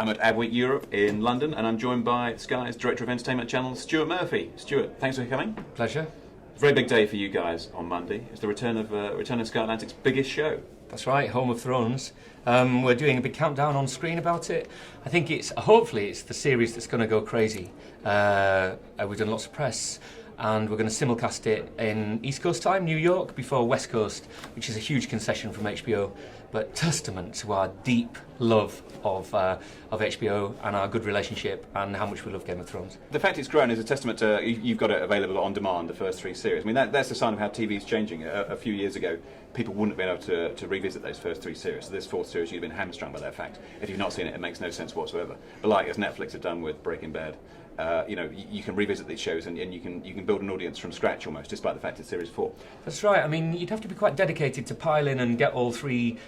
I'm at Adweek Europe in London, and I'm joined by Sky's Director of Entertainment Channel, Stuart Murphy. Stuart, thanks for coming. Pleasure. Very big day for you guys on Monday. It's the return of Sky Atlantic's biggest show. That's right, Home of Thrones. We're doing a big countdown on screen about it. I think hopefully it's the series that's going to go crazy. We've done lots of press, and we're going to simulcast it in East Coast time, New York, before West Coast, which is a huge concession from HBO, but testament to our deep love of HBO and our good relationship and how much we love Game of Thrones. The fact it's grown is a testament to you've got it available on demand, the first 3 series. I mean, that's a sign of how TV is changing. A few years ago, people wouldn't have been able to revisit those first 3 series. So this 4th series, you'd have been hamstrung by that fact. If you've not seen it, it makes no sense whatsoever. But like as Netflix have done with Breaking Bad, you can revisit these shows and you can build an audience from scratch almost, despite the fact it's series 4. That's right. I mean, you'd have to be quite dedicated to pile in and get all three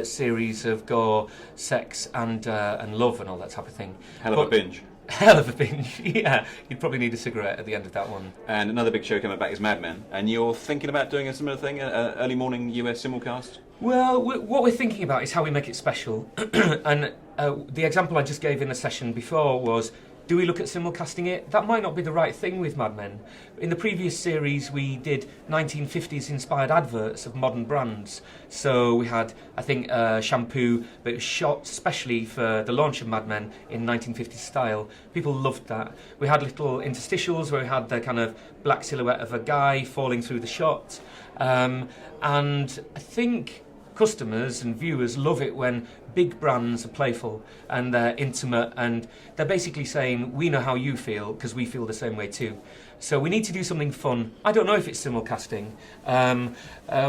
series of gore, sex, and love and all that type of thing. Hell of a binge. Hell of a binge, yeah. You'd probably need a cigarette at the end of that one. And another big show coming back is Mad Men, and you're thinking about doing a similar thing, early morning US simulcast? Well, what we're thinking about is how we make it special. And the example I just gave in the session before was, do we look at simulcasting it? That might not be the right thing with Mad Men. In the previous series, we did 1950s inspired adverts of modern brands. So we had, I think, shampoo that was shot specially for the launch of Mad Men in 1950s style. People loved that. We had little interstitials where we had the kind of black silhouette of a guy falling through the shot. And I think customers and viewers love it when big brands are playful and they're intimate, and they're basically saying, we know how you feel because we feel the same way too. So we need to do something fun. I don't know if it's simulcasting.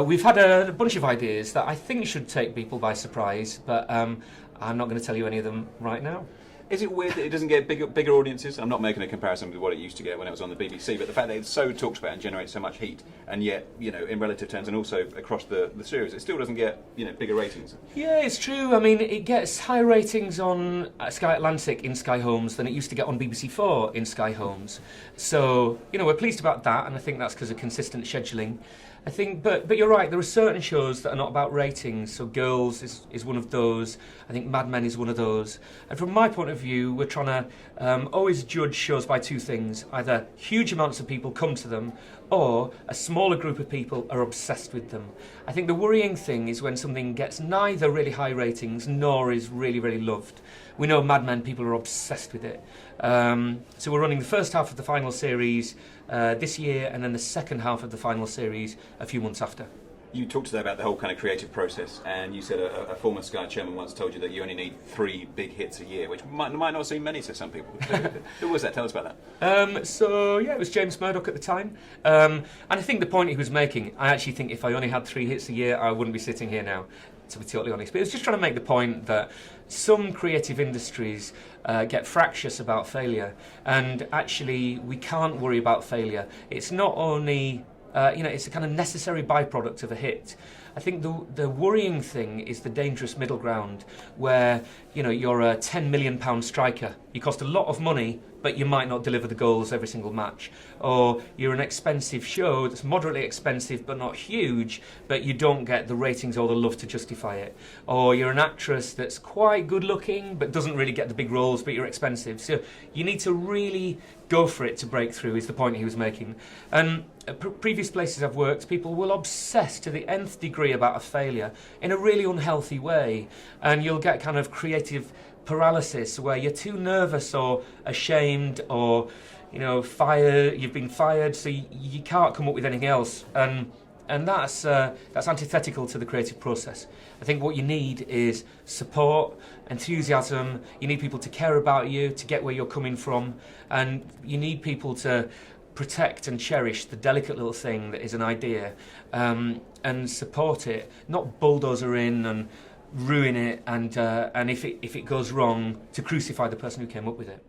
We've had a bunch of ideas that I think should take people by surprise, but I'm not going to tell you any of them right now. Is it weird that it doesn't get bigger audiences? I'm not making a comparison with what it used to get when it was on the BBC, but the fact that it's so talked about and generates so much heat, and yet, in relative terms and also across the series, it still doesn't get, bigger ratings. Yeah, it's true. I mean, it gets higher ratings on Sky Atlantic in Sky Homes than it used to get on BBC 4 in Sky Homes. So, we're pleased about that, and I think that's because of consistent scheduling. I think, but you're right, there are certain shows that are not about ratings. So Girls is one of those. I think Mad Men is one of those. And from my point of view, we're trying to always judge shows by 2 things. Either huge amounts of people come to them, or a smaller group of people are obsessed with them. I think the worrying thing is when something gets neither really high ratings nor is really, really loved. We know Mad Men, people are obsessed with it. So we're running the first half of the final series this year, and then the second half of the final series a few months after. You talked today about the whole kind of creative process, and you said a former Sky chairman once told you that you only need 3 big hits a year, which might not seem many to some people. Who was that? Tell us about that. It was James Murdoch at the time. And I think the point he was making, I actually think if I only had 3 hits a year, I wouldn't be sitting here now, to be totally honest. But it was just trying to make the point that some creative industries get fractious about failure, and actually we can't worry about failure. It's not only it's a kind of necessary byproduct of a hit. I think the worrying thing is the dangerous middle ground where, you're a £10 million striker. You cost a lot of money, but you might not deliver the goals every single match. Or you're an expensive show that's moderately expensive but not huge, but you don't get the ratings or the love to justify it. Or you're an actress that's quite good looking but doesn't really get the big roles, but you're expensive. So you need to really go for it to break through, is the point he was making. And previous places I've worked, people will obsess to the nth degree about a failure in a really unhealthy way, and you'll get kind of creative paralysis where you're too nervous or ashamed or you've been fired, so you can't come up with anything else, and that's antithetical to the creative process. I think what you need is support, enthusiasm. You need people to care about you, to get where you're coming from, and you need people to protect and cherish the delicate little thing that is an idea, and support it, not bulldozer in and ruin it, and if it goes wrong, to crucify the person who came up with it.